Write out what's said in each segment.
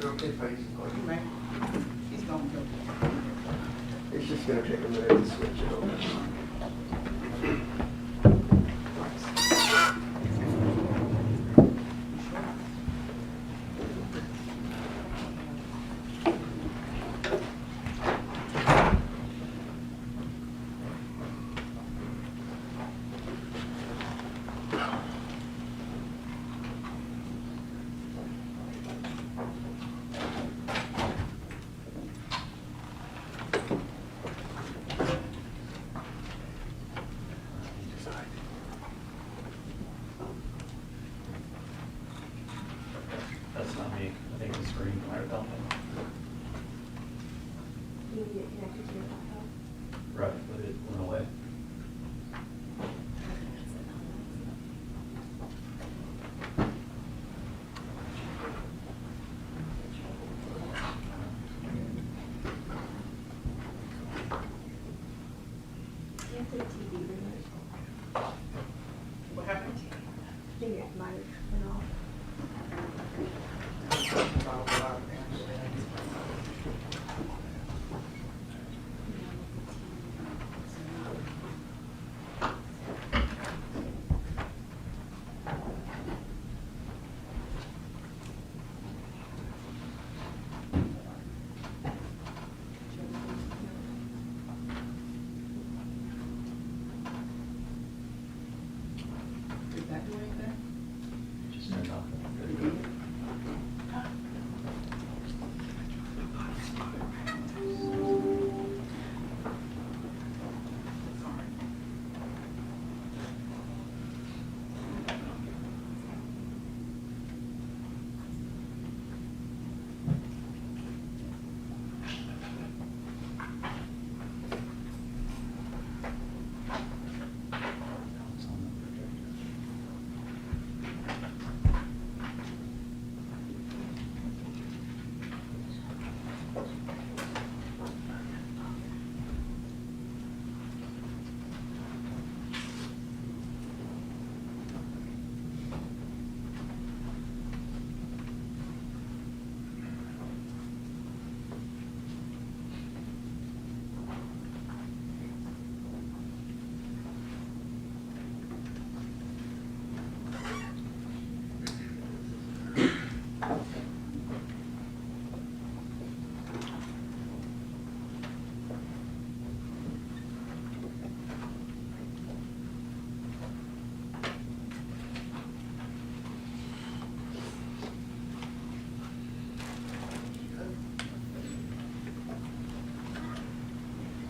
it okay if I use the plug? Right. He's going to. It's just gonna take a minute to switch it over. That's not me. I think the screen might have done it. You need it connected to your laptop. Right, but it went away. You have the TV remote. What happened? I think it might have went off. Did that do anything? Just turned off. It's on the projector.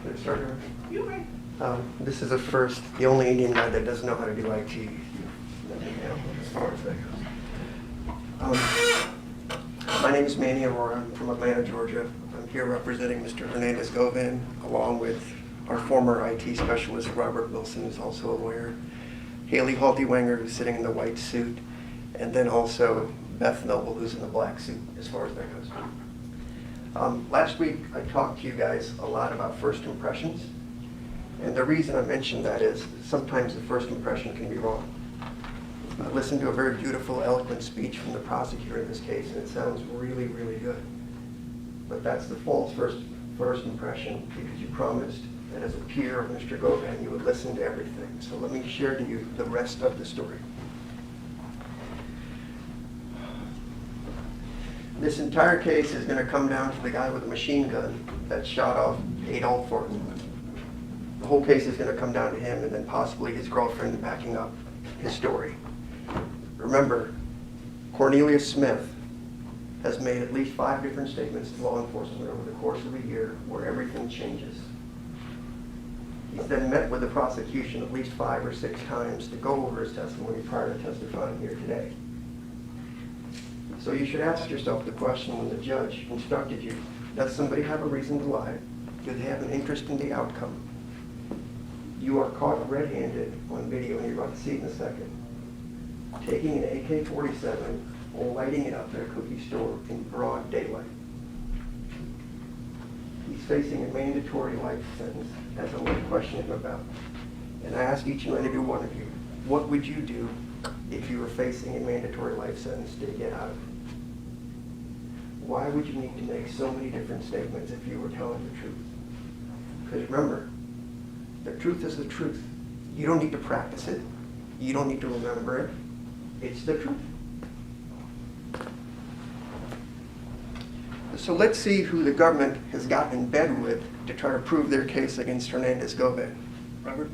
Can I start here? You right. This is the first, the only Indian guy that doesn't know how to do IT. As far as that goes. My name is Manny Aurora. I'm from Atlanta, Georgia. I'm here representing Mr. Hernandez Govan, along with our former IT specialist, Robert Wilson, who's also a lawyer, Haley Halty-Wenger, who's sitting in the white suit, and then also Beth Noble, who's in the black suit, as far as that goes. Last week, I talked to you guys a lot about first impressions. And the reason I mentioned that is sometimes the first impression can be wrong. I listened to a very beautiful, eloquent speech from the prosecutor in this case, and it sounds really, really good. But that's the false first impression, because you promised that as a peer of Mr. Govan, you would listen to everything. So let me share to you the rest of the story. This entire case is going to come down to the guy with the machine gun that shot off Adolph. The whole case is going to come down to him, and then possibly his girlfriend backing up his story. Remember, Cornelius Smith has made at least 5 different statements to law enforcement over the course of a year where everything changes. He's then met with the prosecution at least 5 or 6 times to go over his testimony prior to testifying here today. So you should ask yourself the question when the judge instructed you, does somebody have a reason to lie? Do they have an interest in the outcome? You are caught red-handed on video, and you're about to see it in a second, taking an AK-47 or lighting it up at a cookie store in broad daylight. He's facing a mandatory life sentence, as I'm going to question him about. And I ask each and every one of you, what would you do if you were facing a mandatory life sentence to get out of it? why would you need to make so many different statements if you were telling the truth? Because remember, the truth is the truth. You don't need to practice it. You don't need to remember it. It's the truth. So let's see who the government has gotten in bed with to try to prove their case against Hernandez Govan. Robert?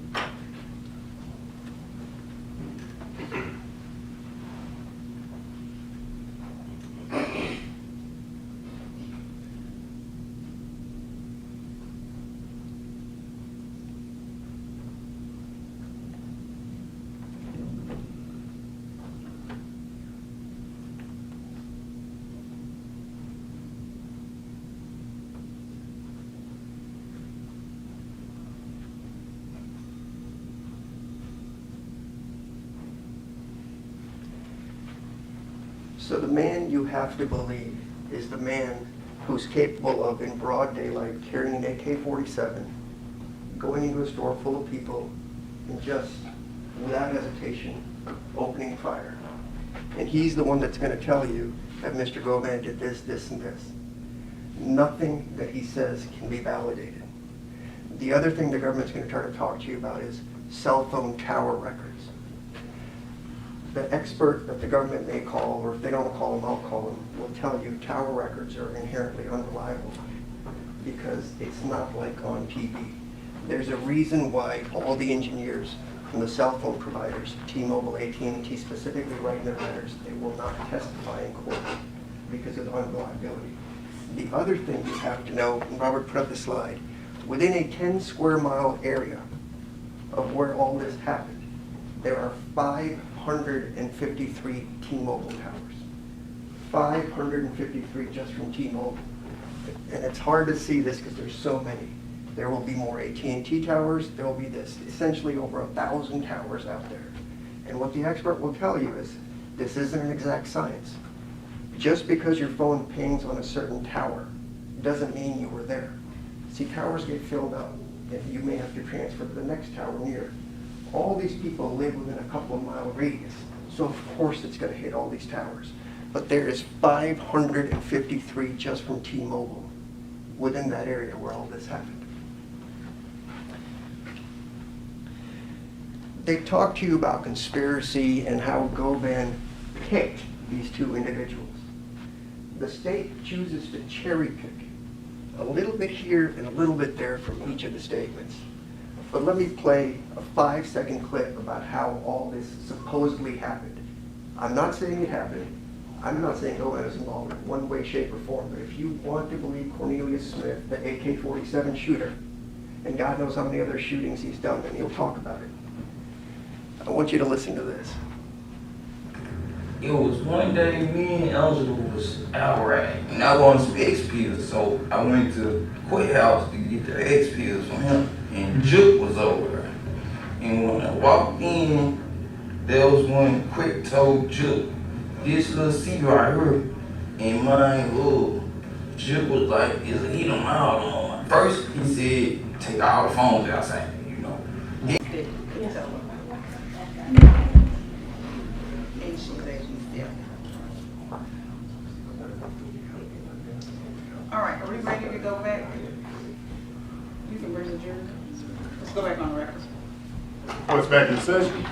So the man you have to believe is the man who's capable of, in broad daylight, carrying an AK-47, going into a store full of people, and just, without hesitation, opening fire. And he's the one that's going to tell you that Mr. Govan did this, this, and this. Nothing that he says can be validated. The other thing the government's going to try to talk to you about is cell phone tower records. The expert that the government may call, or if they don't call him, I'll call him, will tell you tower records are inherently unreliable because it's not like on TV. There's a reason why all the engineers from the cell phone providers, T-Mobile, AT&T specifically, write in their letters they will not testify in court because of the unreliability. The other thing you have to know, and Robert put up the slide, within a 10 square mile area of where all this happened, there are 553 T-Mobile towers. 553 just from T-Mobile. And it's hard to see this because there's so many. There will be more AT&T towers. There will be this, essentially over 1,000 towers out there. And what the expert will tell you is this isn't an exact science. Just because your phone pings on a certain tower doesn't mean you were there. See, towers get filled up, and you may have to transfer to the next tower near. All these people live within a couple of mile radius, so of course it's going to hit all these towers. But there is 553 just from T-Mobile within that area where all this happened. They talk to you about conspiracy and how Govan picked these two individuals. The state chooses to cherry pick a little bit here and a little bit there from each of the statements. But let me play a 5-second clip about how all this supposedly happened. I'm not saying it happened. I'm not saying Govan is involved in one way, shape, or form. But if you want to believe Cornelius Smith, the AK-47 shooter, and God knows how many other shootings he's done, and he'll talk about it. I want you to listen to this. It was one day me and Angela was out riding, and I wanted some X pills, so I went to Quette house to get the X pills from him, and Juke was over there. And when I walked in, there was one quick told Juke, this little seat right here, and mine, Juke was like, is he done out on? First, he said, take all the phones outside, you know. And she said she's still. All right, are we ready to go back? You can bring the jury. Let's go back on the record. What's back in session?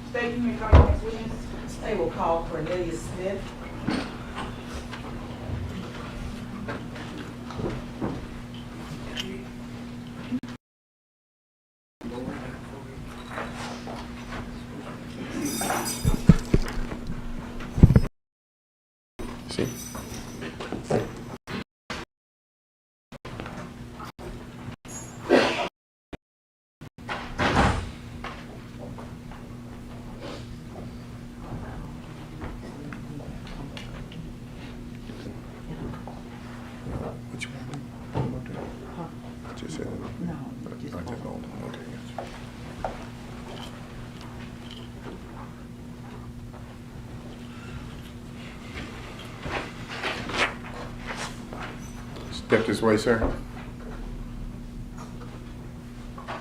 State, you may call your next witness. They will call Cornelius Smith. See? What you want to do? Just said it. No, I just don't. Okay. Step this way, sir.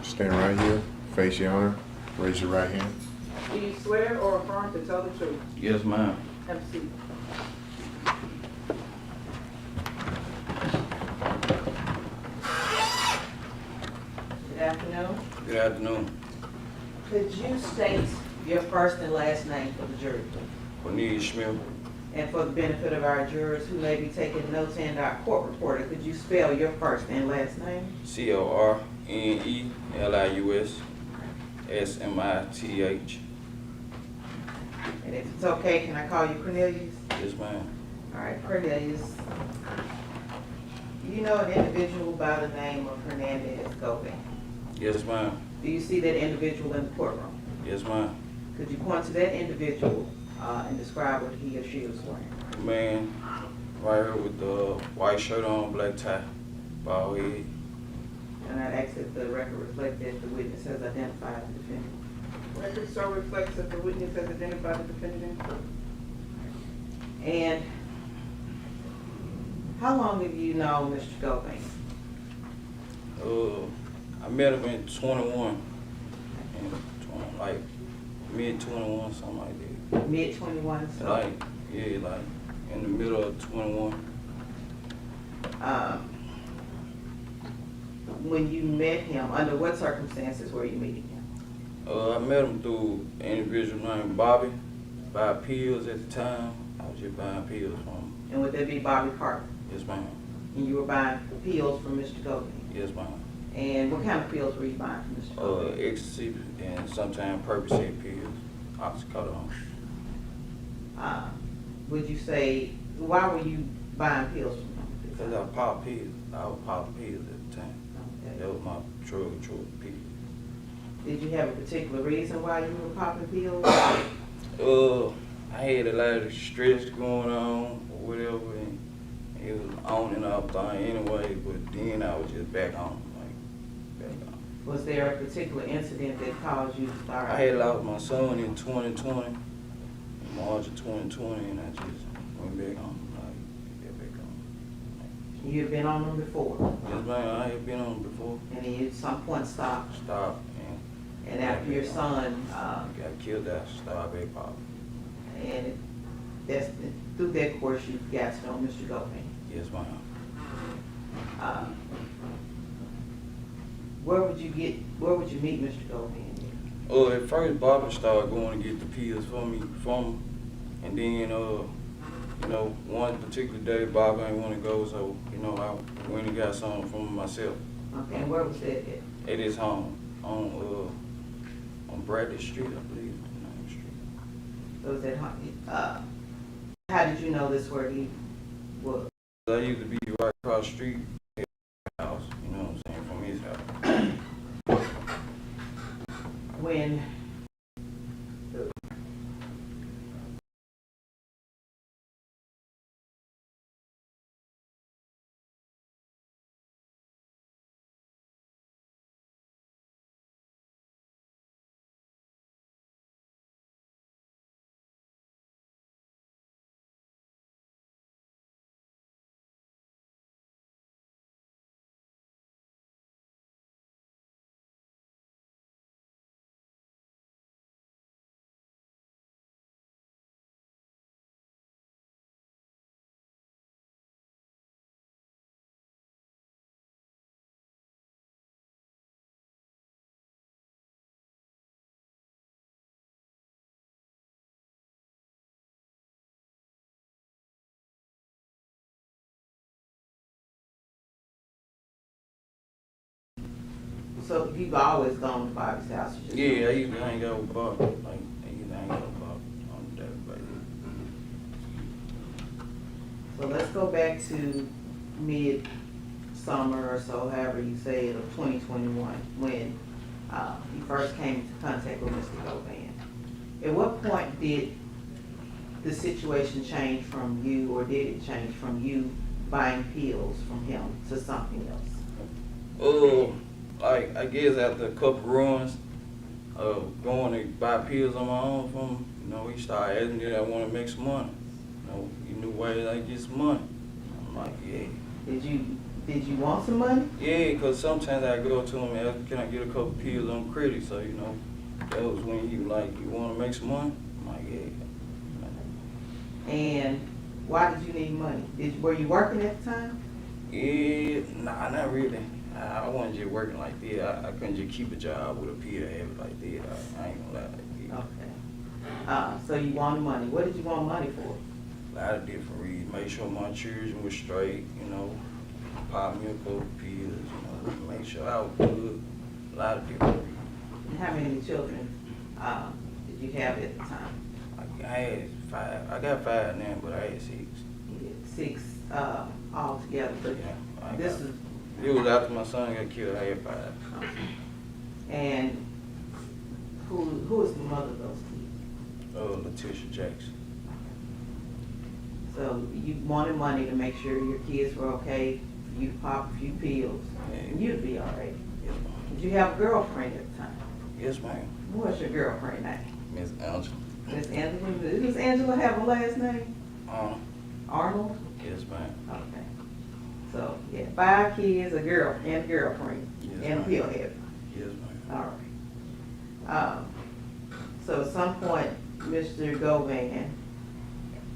Stand right here, face your honor, raise your right hand. Do you swear or affirm to tell the truth? Yes, ma'am. Have a seat. good afternoon. Good afternoon. Could you state your first and last name for the jury? Cornelius Smith. And for the benefit of our jurors who may be taking notes and our court reporter, could you spell your first and last name? Cornelius. And if it's okay, can I call you Cornelius? Yes, ma'am. All right, Cornelius. You know an individual by the name of Hernandez Govan. Yes, ma'am. Do you see that individual in the courtroom? Yes, ma'am. Could you point to that individual and describe what he or she was wearing? Man, right here with the white shirt on, black tie, bald head. And I'd ask that the record reflect that the witness has identified the defendant. Record so reflects that the witness has identified the defendant. And how long have you known Mr. Govan? I met him in 21, and like mid-21, something like that. Mid-21, so Like, yeah, like in the middle of 21. when you met him, under what circumstances were you meeting him? I met him through an individual named Bobby, buy pills at the time. I was just buying pills from him. And would that be Bobby Parker? Yes, ma'am. And you were buying pills from Mr. Govan? Yes, ma'am. And what kind of pills were you buying from Mr. Govan? Ecstasy and sometimes Percocet pills, oxycodone. Would you say, why were you buying pills from him? Because I popped pills. I was popping pills at the time. Okay. That was my drug of choice, pills. Did you have a particular reason why you were popping pills? I had a lot of stress going on or whatever, and it was on and off thing anyway, but then I was just back on, like, back on. Was there a particular incident that caused you to start? I had lost my son in 2020, in March of 2020, and I just went back on, like, get back on. You had been on them before, Yes, man, I had been on before, and then you at some point stopped. stopped, And after your son, got killed, I started back popping. and that's, through that course, you got to know Mr. Govan. Yes, ma'am. Where would you meet Mr. Govan? At first, Bobby started going to get the pills from him, and then, you know, one particular day, Bobby ain't want to go, so, you know, I went and got something from him myself Okay, and where was that at? at his home on Bradley Street, I believe, the name street. So was that, how did you know this where he was? I used to be right across the street at his house, you know what I'm saying, from his house. When So you've always gone to Bobby's house? You just- Yeah, I used to hang out with Bob. Like, I used to hang out with Bob on a daily basis. So let's go back to mid-summer or so, however you say it, of 2021, when you first came into contact with Mr. Govan. At what point did the situation change from you, or did it change from you buying pills from him to something else? Like, I guess after a couple runs of going to buy pills on my own from him, you know, he started asking me that I want to make some money. You know, he knew ways I could get some money. I'm like, yeah. Did you want some money? Yeah, because sometimes I go to him and ask, can I get a couple pills on credit? So, you know, that was when he was like, you want to make some money? I'm like, yeah. And why did you need money? Were you working at the time? Yeah, nah, not really. I wasn't just working like that. I couldn't just keep a job with a pill habit like that. I ain't gonna lie like that. Okay. So you wanted money. What did you want money for? A lot of different reasons. Make sure my children were straight, you know, pop me a couple pills, you know, make sure I was good. A lot of different reasons. And how many children did you have at the time? I had 5. I got 5 now, but I had 6. You had 6 altogether. But Yeah, this is. It was after my son got killed. I had 5. And who is the mother of those kids? Letitia Jackson. So you wanted money to make sure your kids were okay, for you to pop a few pills, and you'd be all right. Yes, ma'am. Did you have a girlfriend at the time? Yes, ma'am. What's your girlfriend name? Miss Angela. Miss Angela. Does Angela have a last name? Arnold? Yes, ma'am. Okay. So, yeah, 5 kids, a girl, and a girlfriend, Yes, and a ma'am. pill head. Yes, ma'am. All right. So at some point, Mr. Govan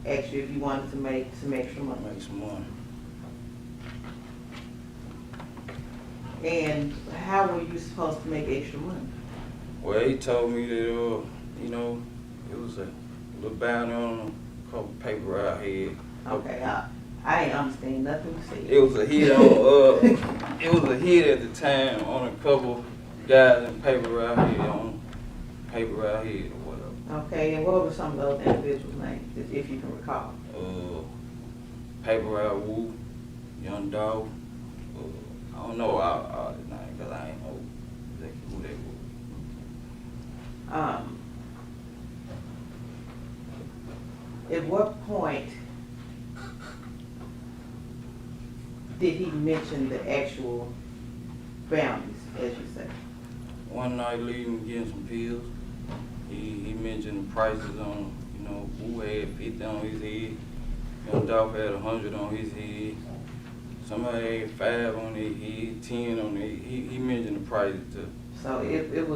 asked you if you wanted to make some extra money. Make some money. And how were you supposed to make extra money? Well, he told me that, you know, it was a little bounty on a couple paper out here. Okay, I ain't understand nothing you said. It was a hit on, it was a hit at the time on a couple guys in paper out here, on paper out here or whatever. Okay, and what were some of those individuals' names, if you can recall? Paper out Woo, Young Dolph. I don't know all the names because I ain't know exactly who they were. At what point did he mention the actual bounties, as you say? One night leaving getting some pills, he mentioned the prices on, you know, Woo had 50 on his head, Young Dolph had 100 on his head, somebody had 5 on their head, 10 on their head. He mentioned the prices too. So it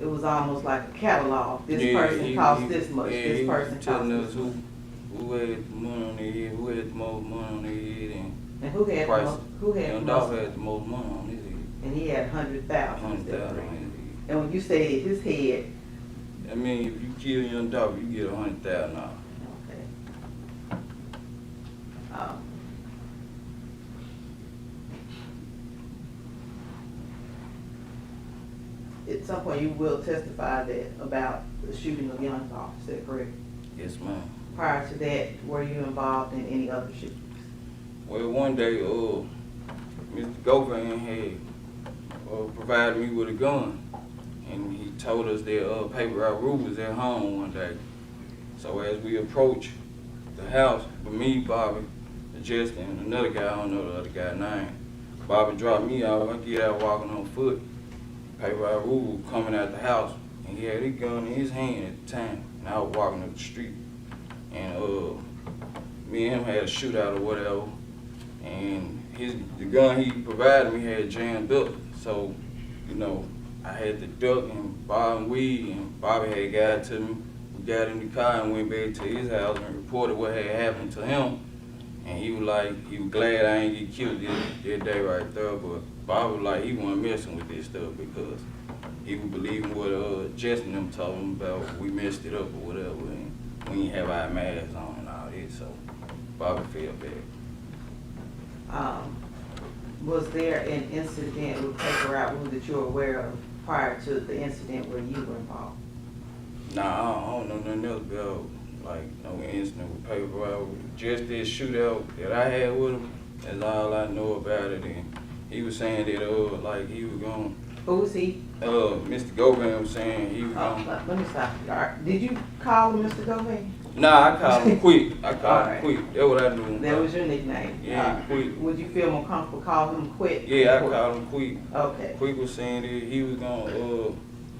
was almost like a catalog. This Yeah, person costs this much, this person costs telling this us much. who had the money on their head, who had the most money on their head, And who had the prices. most, who had the Young Dolph most? had the most money on his head, And he had 100,000. 100,000 on his head. And when you say his head, I mean, if you kill Young Dolph, you get $100,000. okay. At some point, you will testify that about the shooting of Young Dolph, is that correct? Yes, ma'am. Prior to that, were you involved in any other shootings? Well, one day, Mr. Govan had provided me with a gun, and he told us that Paper Route Rue was at home one day. So as we approached the house, with me, Bobby, Justin, and another guy, I don't know the other guy's name, Bobby dropped me off. I get out walking on foot. Paper Route Rue was coming out the house, and he had his gun in his hand at the time, and I was walking up the street. And me and him had a shootout or whatever, and the gun he provided me had jammed up. So, you know, I had to duck and Bob and weed, and Bobby had got to me. We got in the car and went back to his house and reported what had happened to him. And he was glad I ain't get killed that day right there. But Bob was like, he wasn't messing with this stuff because he was believing what Justin them told him about we messed it up or whatever. And we didn't have our masks on and all that, so Bobby felt bad. Was there an incident with paper route rule that you're aware of prior to the incident where you were involved? Nah, I don't know nothing else about, like, no incident with paper route. Just this shootout that I had with him, that's all I know about it. And he was saying that, like, he was going, Who was he? Mr. Govan was saying he was Oh, going. let me stop you. All right. Did you call him Mr. Govan? Nah, I called him Quick. I called Alright. him Quick. That's what I knew him That by. was your nickname? Yeah, Quick. Would you feel more comfortable calling him Quit? Yeah, I called him Quick. Okay. Quick was saying that he was gonna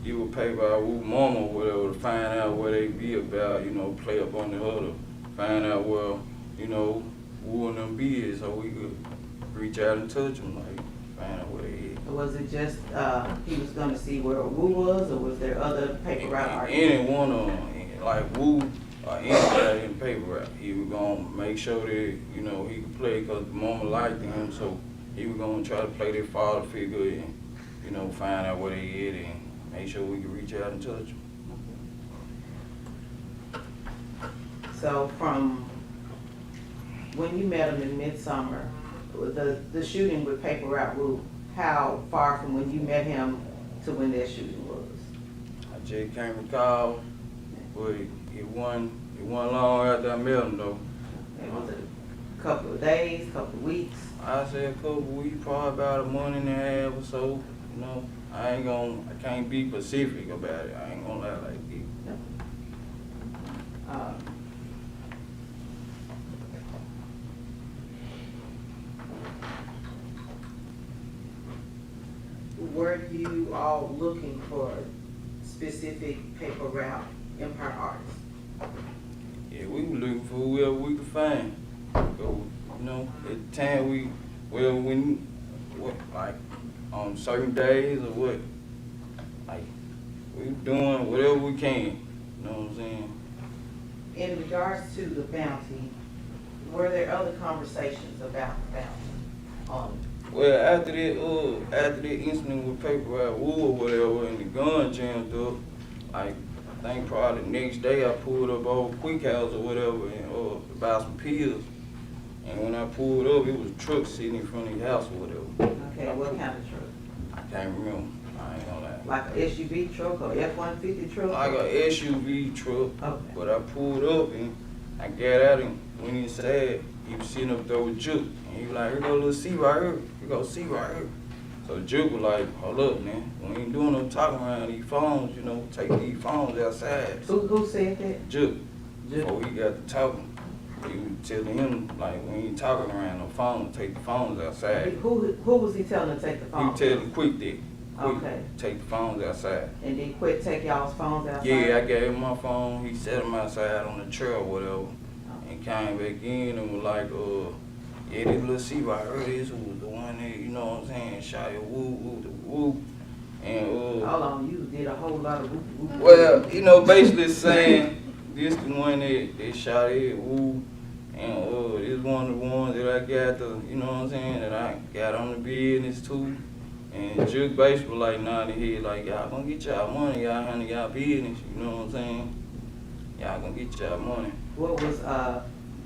give a paper out with mama or whatever to find out where they be about, you know, play up on the other, find out where, you know, who and them be is so we could reach out and touch them, like, find out where they is. Was it just, he was gonna see where Wu was, or was there other paper route arguments? Any one of them, like Wu or anybody in the paper route, he was gonna make sure that, you know, he could play because the mama liked him, so he was gonna try to play their father figure and, you know, find out where they is and make sure we could reach out and touch them. So from when you met him in midsummer, the shooting with paper route rule, how far from when you met him to when that shooting was? I just can't recall, but it wasn't long after I met him though. And was it a couple of days, couple of weeks? I said a couple of weeks, probably about a month and a half or so, you know. I can't be specific about it. I ain't gonna lie like that. Were you all looking for specific paper route empire artists? Yeah, we were looking for whoever we could find. So, you know, at the time like on certain days or what, like we were doing whatever we can. You know what I'm saying? In regards to the bounty, were there other conversations about the bounty? Well, after that incident with paper route wool or whatever, and the gun jammed up, like I think probably the next day I pulled up old Quick House or whatever and to buy some pills. And when I pulled up, it was a truck sitting in front of the house or whatever. Okay, what kind of truck? I can't remember. I ain't gonna lie. Like an SUV truck or F-150 truck? Like an SUV truck. Okay. But I pulled up and I got out and went inside. He was sitting up there with Juke. And he was like, here go a little C right here. Here go C right here. So Juke was like, hold up, man. We ain't doing no talking around these phones, you know. Take these phones outside. Who said that? Juke. Juke. Before he got to talking, he was telling him, like, we ain't talking around no phones. Take the phones outside. Who was he telling to take the He phone? was telling Quick that. Quick, Okay. take the phones outside. And then quit take y'all's phones outside? Yeah, I gave him my phone. He set him outside on the trail or whatever. And came back in and was like, yeah, this little C right here, this was the one that, you know what I'm saying, shot your woo. And, Hold on, you did a whole lot of whoop. well, you know, basically saying, this the one that shot it, woo. And, this one of the ones that I got the, you know what I'm saying, that I got on the business too. And Juke basically like nodding his head like, y'all gonna get y'all money, y'all handle y'all business, you know what I'm saying? Y'all gonna get y'all money. What was,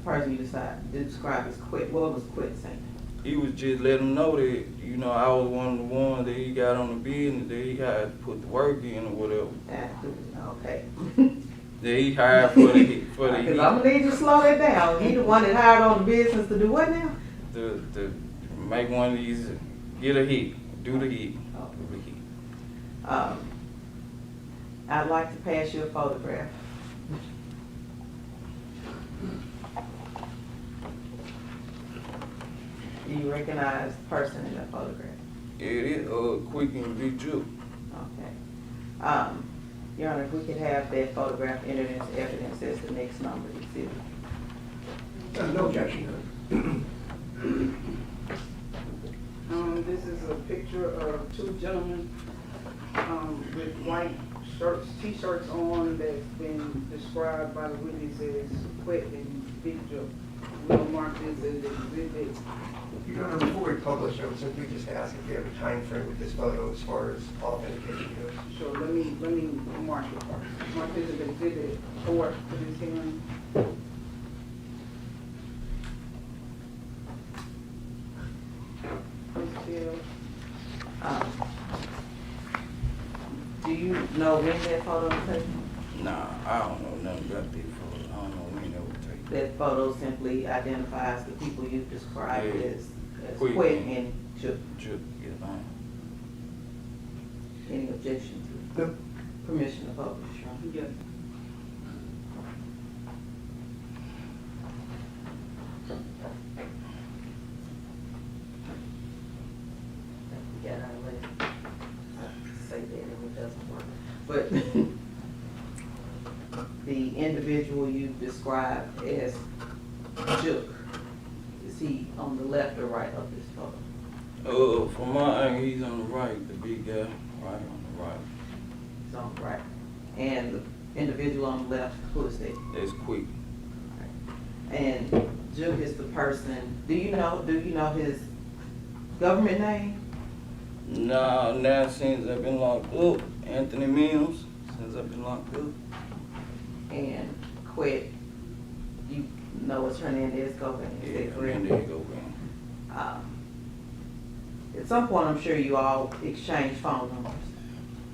person you described as quit, what was quit saying? He was just letting him know that, you know, I was one of the ones that he got on the business, that he had to put the work in or whatever. Okay. That he hired for the heat. Cause I'm gonna need you to slow that down. He the one that hired on the business to do what now? To make one of these, get a hit, do the hit. Oh. Do the hit. I'd like to pass you a photograph. Do you recognize the person in that photograph? It is Quick and Big Juke. Okay. Your Honor, if we could have that photograph entered into evidence as the next number exhibit. No objection. This is a picture of two gentlemen, with white shirts, t-shirts on that's been described by the witness as Quette and Big Joe. We'll mark this as exhibit. Your Honor, before we publish, I would simply just ask if you have a time frame with this photo as far as authentication goes. Sure, let me mark it. Mark this as exhibit 4 for this hearing. Ms. know when that photo was taken? Nah, I don't know nothing about this photo. I don't know when it was taken. That photo simply identifies the people you described Yeah. as Quick Quett and- and Juke. Just, yeah, man. Any objection to No. permission to publish, Sean? Yes. Yeah, I say that and it doesn't work. But the individual you described as Juke, is he on the left or right of this photo? From my angle, he's on the right, the big guy, right on the right. He's on the right. And the individual on the left, who is that? That's quick. And Juke is the person, do you know his government name? Nah, now since I've been locked up, Anthony Mills, since I've been locked up. And Quett, you know it's Hernandez Govan, is Yeah, that correct? and there you go, man. At some point, I'm sure you all exchanged phone numbers,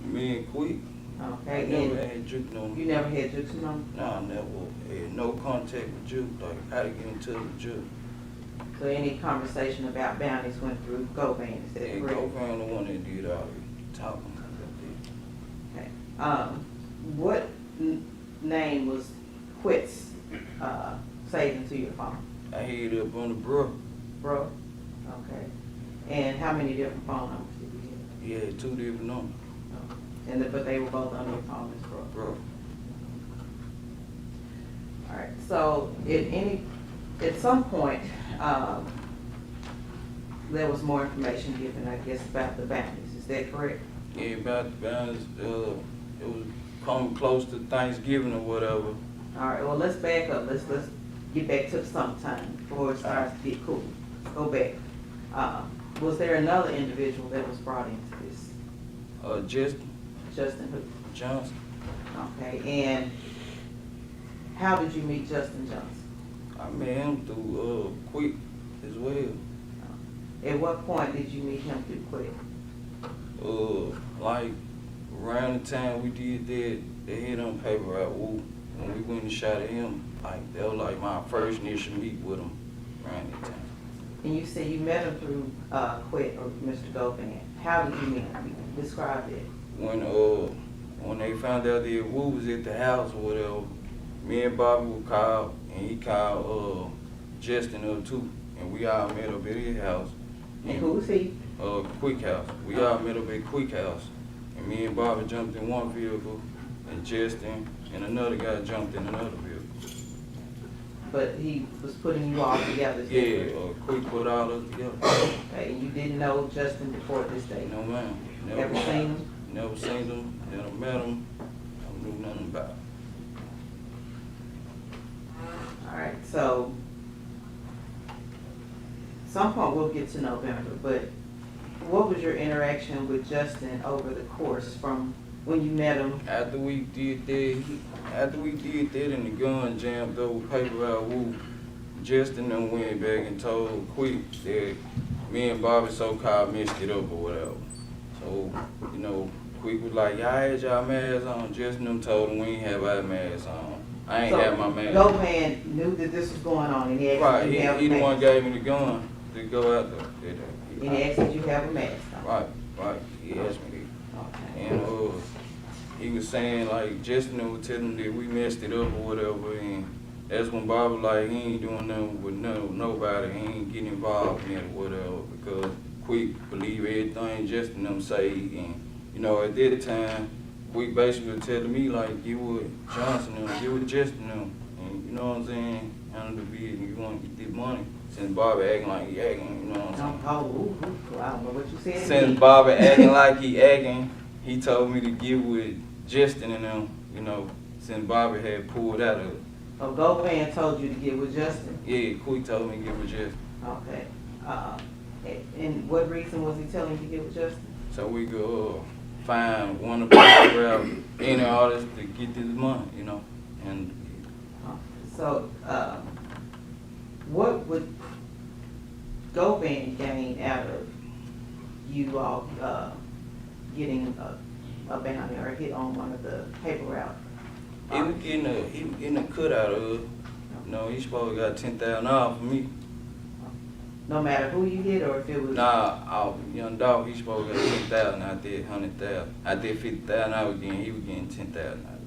Me and Quick, I okay? never And had Juke no. you never had Juke's number? Nah, never had no contact with Juke, like how to get in touch with Juke. So any conversation about bounties went through Govan, is that And correct? Govan the one that did all the talking about that. Okay. What name was Quett's saved into your phone? I hit it up on the bro. Bro? Okay. And how many different phone numbers did you have? He had 2 different numbers, But they were both on your phone as bro. bro. All right, so at some point, there was more information given, I guess, about the bounties, is that correct? Yeah, about the balance, it was coming close to Thanksgiving or whatever. All right, well, let's back up, let's get back to the summertime before it starts to get cool. Go back. Was there another individual that was brought into this? Justin who? Johnson. Okay, and how did you meet Justin Johnson? I met him through Quick as well. At what point did you meet him through Quett? Like around the time we did that, they hit on paper out Woo. When we went and shot at him, like that was like my first initial meet with him around that time. And you said you met him through Quett or Mr. Govan. How did you meet him? Describe it. When they found out that Woo was at the house or whatever, me and Bobby were called, and he called Justin up too, and we all met up at his house. And who was he? Quick House. We all met up at Quick House, and me and Bobby jumped in one vehicle, and Justin and another guy jumped in another vehicle. But he was putting you all together. is that Yeah, correct? Quick put all us together. Okay, and you didn't know Justin before this day? No man. Never seen him? Never seen him, never met him, I knew nothing about him. All right, so some point we'll get to November, but what was your interaction with Justin over the course from when you met him? After we did that and the gun jammed over paper out Woo, Justin then went back and told Quick that me and Bobby so-called messed it up or whatever. So, Quick was like, y'all had y'all masks on. Justin them told him we ain't have our masks on. I ain't have my mask. Govan knew that this was going on and he asked Right, you to have he a the one mask. gave me the gun to go out there. And he asked that you have a mask on. Right, he asked me Okay. that. And he was saying like Justin was telling him that we messed it up or whatever, and that's when Bob was like, he ain't doing nothing with nobody, he ain't getting involved in it or whatever, because Quick believe everything Justin them say, and at that time, Quick basically telling me like, get with Johnson them, get with Justin them, and you know what I'm saying, handle the business, you want to get this money. Since Bobby acting like he acting, you know what I'm saying. I don't know what you said. Since Bobby acting like he acting, he told me to get with Justin and them, since Bobby had pulled out of it. Oh, Govan told you to get with Justin? Yeah, Quick told me to get with Justin. Okay. And what reason was he telling you to get with Justin? So we could find one of the people out any artist to get this money, and So, what would Govan gain out of you all getting a bounty or hit on one of the paper route? He was getting a cut out of it. You know, he supposed to got $10,000 for me. No matter who you hit or if it was? Nah, young dog, he supposed to get 10,000 out there, 100,000. I did 50,000 I was getting, he was getting 10,000 out of it.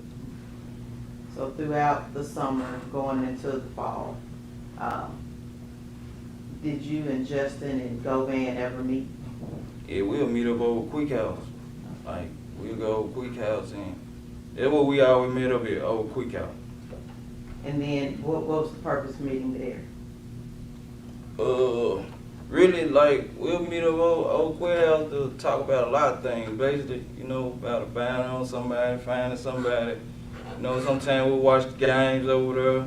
So throughout the summer, going into the fall, did you and Justin and Govan ever meet? Yeah, we'll meet up over Quick House. Like, we'll go over Quick House and that's what we always met up at, over Quick House. And then what was the purpose of meeting there? Really, like, we'll meet up over Quick House to talk about a lot of things, basically, you know, about a bounty on somebody, finding somebody. You know, sometimes we'll watch the games over there.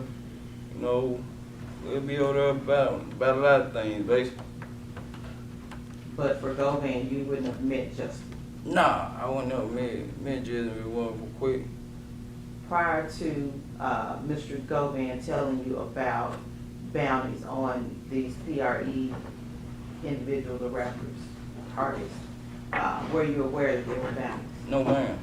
You know, we'll be over there about a lot of things, basically. But for Govan, you wouldn't have met Justin? Nah, I wouldn't have met Justin if it wasn't for Quick. Prior to Mr. Govan telling you about bounties on these PRE individuals or rappers, artists, were you aware that there were bounties? No, ma'am.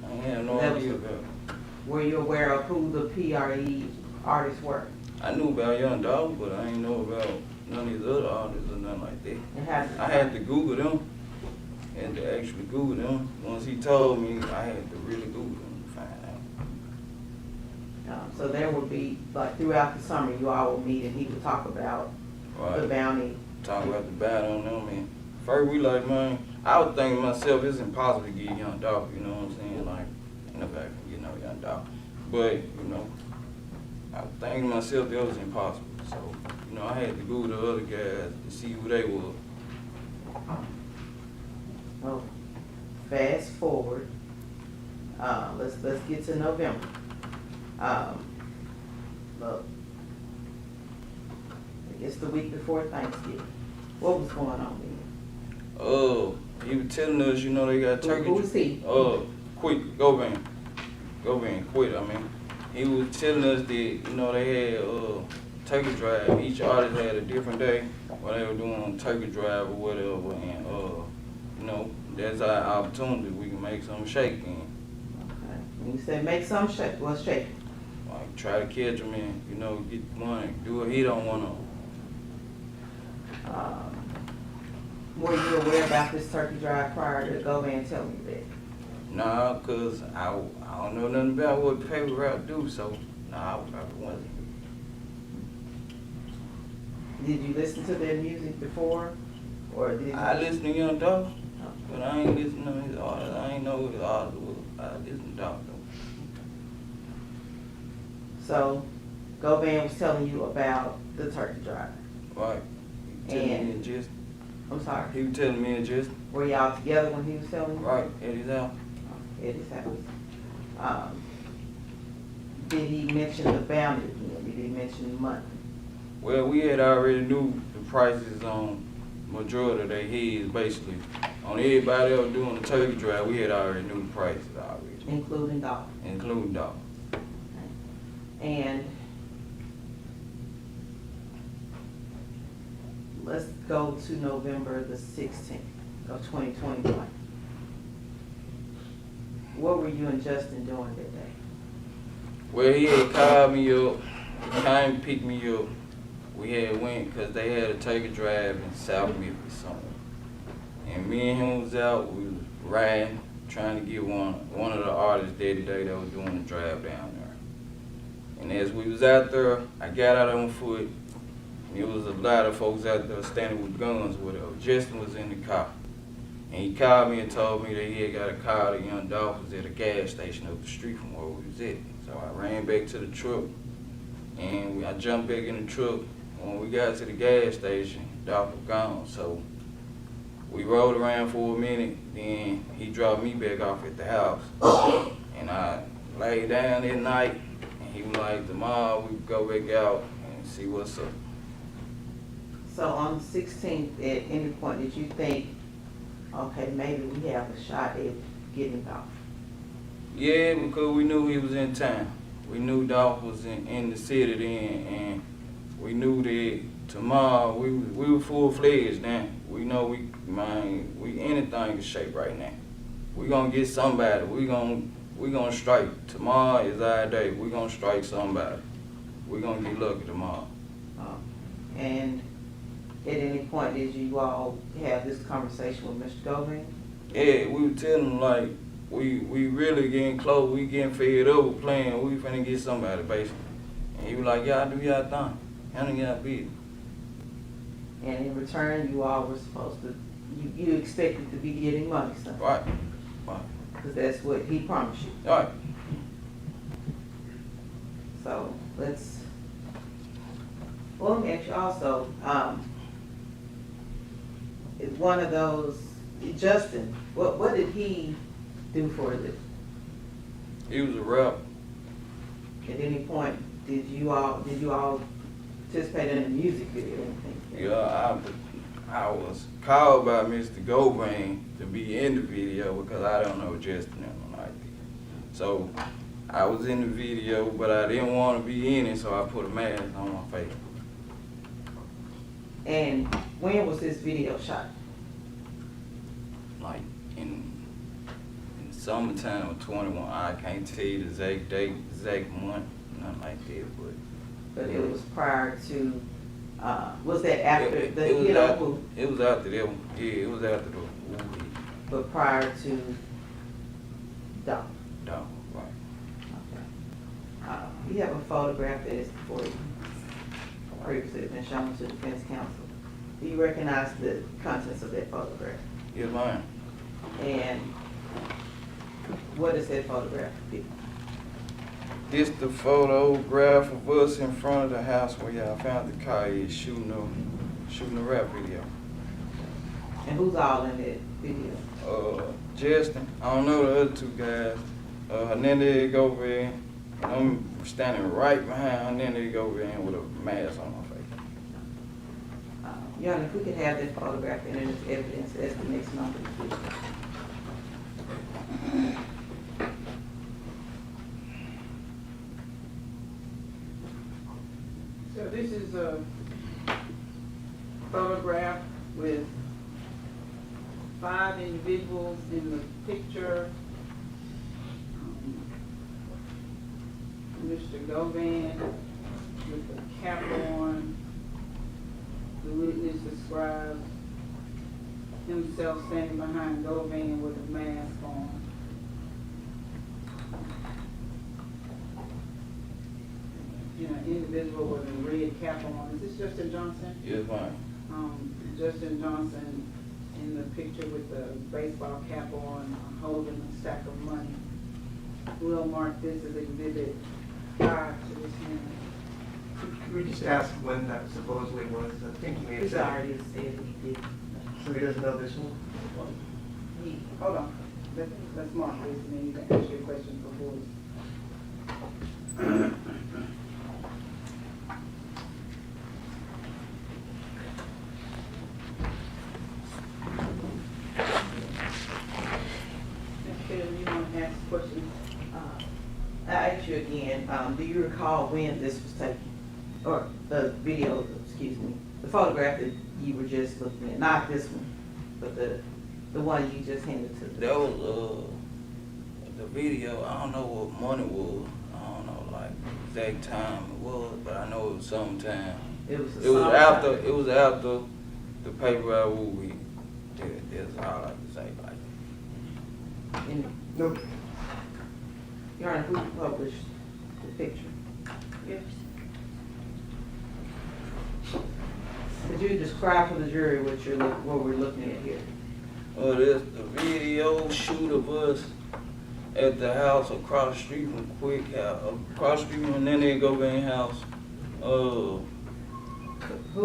I ain't had no idea about it. Were you aware of who the PRE artists were? I knew about Young Dolph, but I ain't know about none of these other artists or nothing like that. I had to Google them. Had to actually Google them. Once he told me, I had to really Google them to find out. So there would be, like throughout the summer, you all would meet and he would talk about the bounty. Talk about the bounty on them. And first we like, man, I was thinking to myself, it's impossible to get Young Dolph, you know what I'm saying? Like, ain't nobody can get no Young Dolph. But, you know, I was thinking to myself that was impossible. So, you know, I had to Google the other guys to see who they were. Oh, fast forward. Let's get to November. Look, it's the week before Thanksgiving. What was going on then? He was telling us, you know, they got turkey. Who was he? Quick, Govan, quit. I mean, he was telling us that, you know, they had turkey drive. Each artist had a different day while they were doing turkey drive or whatever, and you know, that's our opportunity. We can make something shake in. Okay. When you say make some shake, what's shaking? Like try to catch them and, you know, get one, do a hit on one of them. Were you aware about this turkey drive prior to Govan telling you that? Nah, cause I don't know nothing about what paper route do, so nah, I probably wasn't. Did you listen to their music before, or did you? I listen to Young Dolph, but I ain't listen to his artist. I ain't know who his artist was. I listen to Dolph though. So, Govan was telling you about the turkey drive. Right. He telling me And- and just. I'm sorry. He was telling me and just. Were y'all together when he was telling you? Right. At his house. At his house. Did he mention the bounty again? Did he mention the money? Well, we had already knew the prices on majority of their heads, basically. On everybody else doing the turkey drive, we had already knew the prices already. Including Dolph. Including Dolph. And let's go to November the 16th of 2021. What were you and Justin doing that day? Well, he had called me up, he came and picked me up. We had went, cause they had a turkey drive in South Memphis somewhere. And me and him was out, we was riding, trying to get one of the artists there today that was doing the drive down there. And as we was out there, I got out on foot, and there was a lot of folks out there standing with guns or whatever. Justin was in the car. And he called me and told me that he had got a call that Young Dolph was at a gas station up the street from where we was at. So I ran back to the truck, and I jumped back in the truck. When we got to the gas station, Dolph was gone. So we rode around for a minute, then he dropped me back off at the house. And I laid down that night, and he was like, tomorrow we go back out and see what's up. So on the 16th, at any point did you think, okay, maybe we have a shot at getting Dolph? Yeah, because we knew he was in town. We knew Dolph was in the city then, and we knew that tomorrow we were full-fledged then. We know we anything is shape right now. we gonna get somebody. We gonna strike. Tomorrow is our day. We gonna strike somebody. We gonna get lucky tomorrow. And at any point, did you all have this conversation with Mr. Govan? Yeah, we were telling him like, we really getting close. We getting fed up with playing. We finna get somebody, basically. And he was like, y'all do y'all thing. Handle y'all business. And in return, you all were supposed to, you expected to be getting money, so. Right. Right. Because that's what he promised you. All right. So well, let me ask you also, is one of those, Justin, what did he do for a living? He was a rapper. At any point, did you all participate in a music video or anything? Yeah, I was called by Mr. Govan to be in the video because I don't know Justin and like that. So I was in the video, but I didn't want to be in it, so I put a mask on my face. And when was this video shot? Like in summertime of 21. I can't tell you the exact date, exact month, nothing like that, But it was prior to, was that after it the, was you know, after, who? it was after that one. Yeah, it was after the movie. But prior to Dolph? No, right. Okay. You have a photograph that is before you, previously been shown to defense counsel. Do you recognize the contents of that photograph? Yes, ma'am. And what is that photograph? This the photograph of us in front of the house where y'all found the car is shooting a rap video. And who's all in that video? Justin, I don't know the other two guys. Hernandez Govan, and I'm standing right behind Hernandez Govan with a mask on my face. Your Honor, if we could have that photograph and it is evidence, that's the next number. So this is a photograph with 5 individuals in the picture. Mr. Govan with the cap on. The witness describes himself standing behind Govan with a mask on. You know, individual with a red cap on. Is this Justin Johnson? Yes, ma'am. Justin Johnson in the picture with the baseball cap on, holding a stack of money. We'll mark this as exhibit 5 to this hearing. Could we just ask when that supposedly was? I think he may have He's said. already said he did. So he doesn't know this one? Hold on, let's mark this and then you can ask your question for voice. You want to ask questions? I ask you again, do you recall when this was taken? Or the video, excuse me, the photograph that you were just looking at, not this one, but the one you just handed to me? That was the video. I don't know what month it was. I don't know like exact time it was, but I know it was sometime. It was after the paper I movie. That's all I can say like that. No. Your Honor, who published the picture? Yes. Could you describe for the jury what we're looking at here? There's the video shoot of us at the house across the street from Quick House, across the street from Hernandez Govan house. Who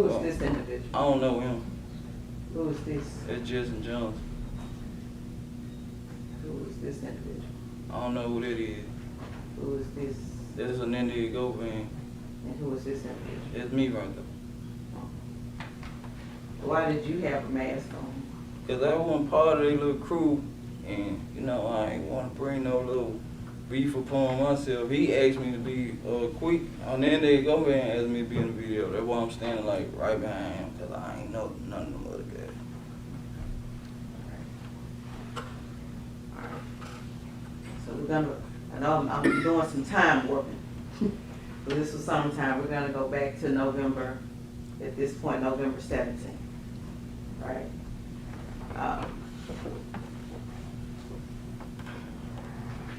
is this individual? I don't know him. Who is this? It's Justin Johnson. Who is this individual? I don't know who that is. Who is this? That's Hernandez Govan. And who is this individual? That's me right there. Why did you have a mask on? Cause I wasn't part of their little crew, and you know I ain't want to bring no little beef upon myself. He asked me to be quick, and then they go there and asked me to be in the video. That's why I'm standing like right behind him, cause I ain't know none of them other guys. So we're gonna, I know I'm doing some time warping. But this was summertime, we're gonna go back to November, at this point, November 17th, right?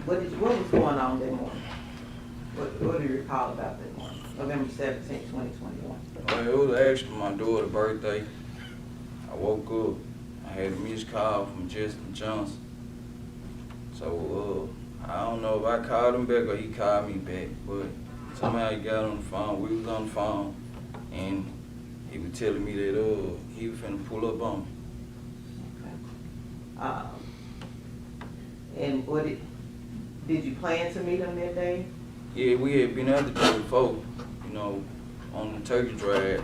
What was going on that morning? What do you recall about that morning, November 17th, 2021? Well, it was actually my daughter's birthday. I woke up, I had a missed call from Justin Johnson. So, I don't know if I called him back or he called me back, but somehow he got on the phone, we was on the phone, and he was telling me that he was finna pull up on me. And did you plan to meet him that day? Yeah, we had been out the day before, you know, on the turkey drive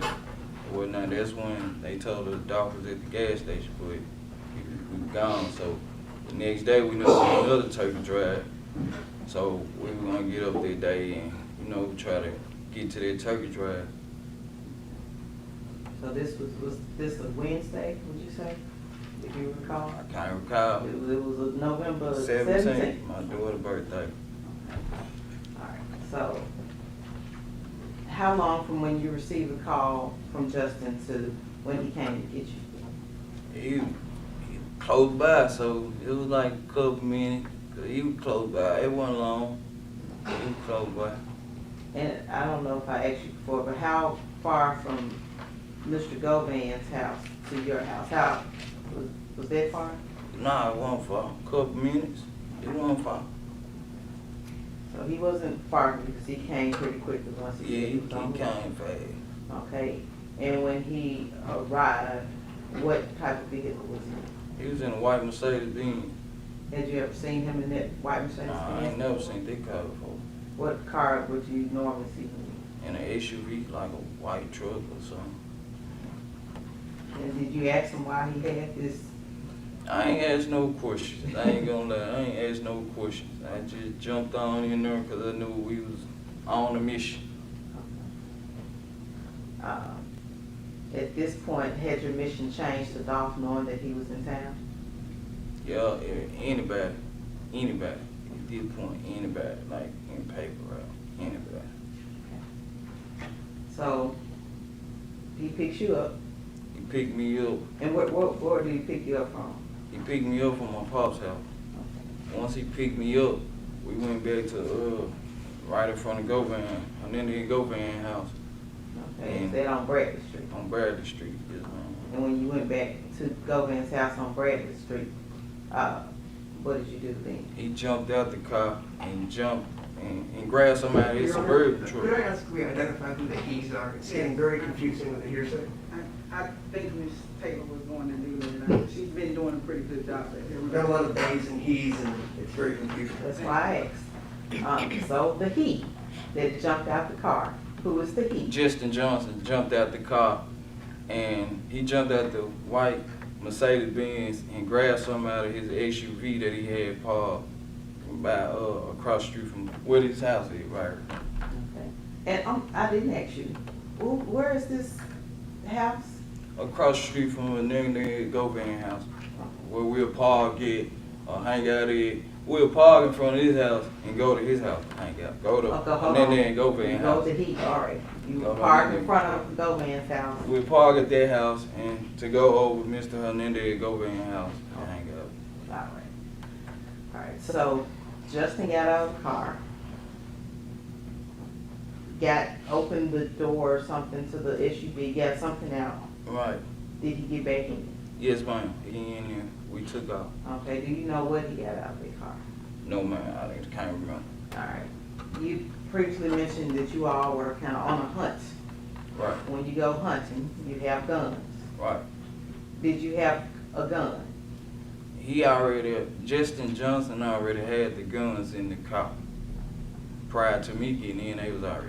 or whatnot. That's when they told us Dolph was at the gas station, but we were gone. So the next day we knew another turkey drive. So we were gonna get up that day and, you know, try to get to that turkey drive. So this was this a Wednesday, would you say, if you recall? I can't recall. It was a November 17th, 17th. my daughter's birthday. All right, so how long from when you received a call from Justin to when he came to get you? He was close by, so it was like a couple minutes. 'Cause he was close by. It wasn't long. He was close by. And I don't know if I asked you before, but how far from Mr. Govan's house to your house? How, was that far? Nah, it wasn't far. Couple minutes. It wasn't far. So he wasn't far because he came pretty quickly once Yeah, he was on came the way. fast. Okay, and when he arrived, what type of vehicle was he? He was in a white Mercedes Benz. Had you ever seen him in that white Mercedes Nah, I Benz? ain't never seen that car before. What car would you normally see him In an SUV, like a white truck or something. in? And did you ask him why he had this? I ain't asked no questions. I ain't gonna lie. I ain't asked no questions. I just jumped on in there because I knew we was on a mission. At this point, had your mission changed to Dolph knowing that he was in town? Yeah, anybody. At this point, anybody, like in paper, right? Anybody. So, he picks you up, He picked me up. and where did he pick you up from? He picked me up from my pop's house. Once he picked me up, we went back to right in front of Govan, Hernandez Govan house Okay, is that on Bradley Street? on Bradley Street. Yes, ma'am. And when you went back to Govan's house on Bradley Street, what did you do then? He jumped out the car and jumped and grabbed somebody in his Suburban Could I truck. ask, we identify who the he's are? It's getting very confusing with the hearsay. I think Ms. Taylor was going to do that. She's been doing a pretty good job at We've it. got a lot of theys and he's, and it's very confusing. That's why I asked. So the he that jumped out the car, who is the he? Justin Johnson jumped out the car and he jumped out the white Mercedes Benz and grabbed something out of his SUV that he had parked by across the street from where his house is, right? Okay. And I didn't ask you, where is this house? Across the street from the Hernandez Govan house, where we'll park at, hang out at. We'll park in front of his house and go to his house, hang out. Go to Okay, hold on. Hernandez You Govan go house. to he, all right. You Go to park in Hernandez. front of Govan's house. We'll park at their house and to go over Mr. Hernandez Govan house and hang out. All right. All right, so Justin got out of the car, opened the door or something to the SUV, got something out. Right. Did he get back in? Yes, ma'am. He in there. We took off. Okay, do you know what he got out of the car? No, ma'am. I can't remember. All right. You previously mentioned that you all were kind of on a hunt. Right. When you go hunting, you have guns. Right. Did you have a gun? Justin Johnson already had the guns in the car. Prior to me getting in, they was already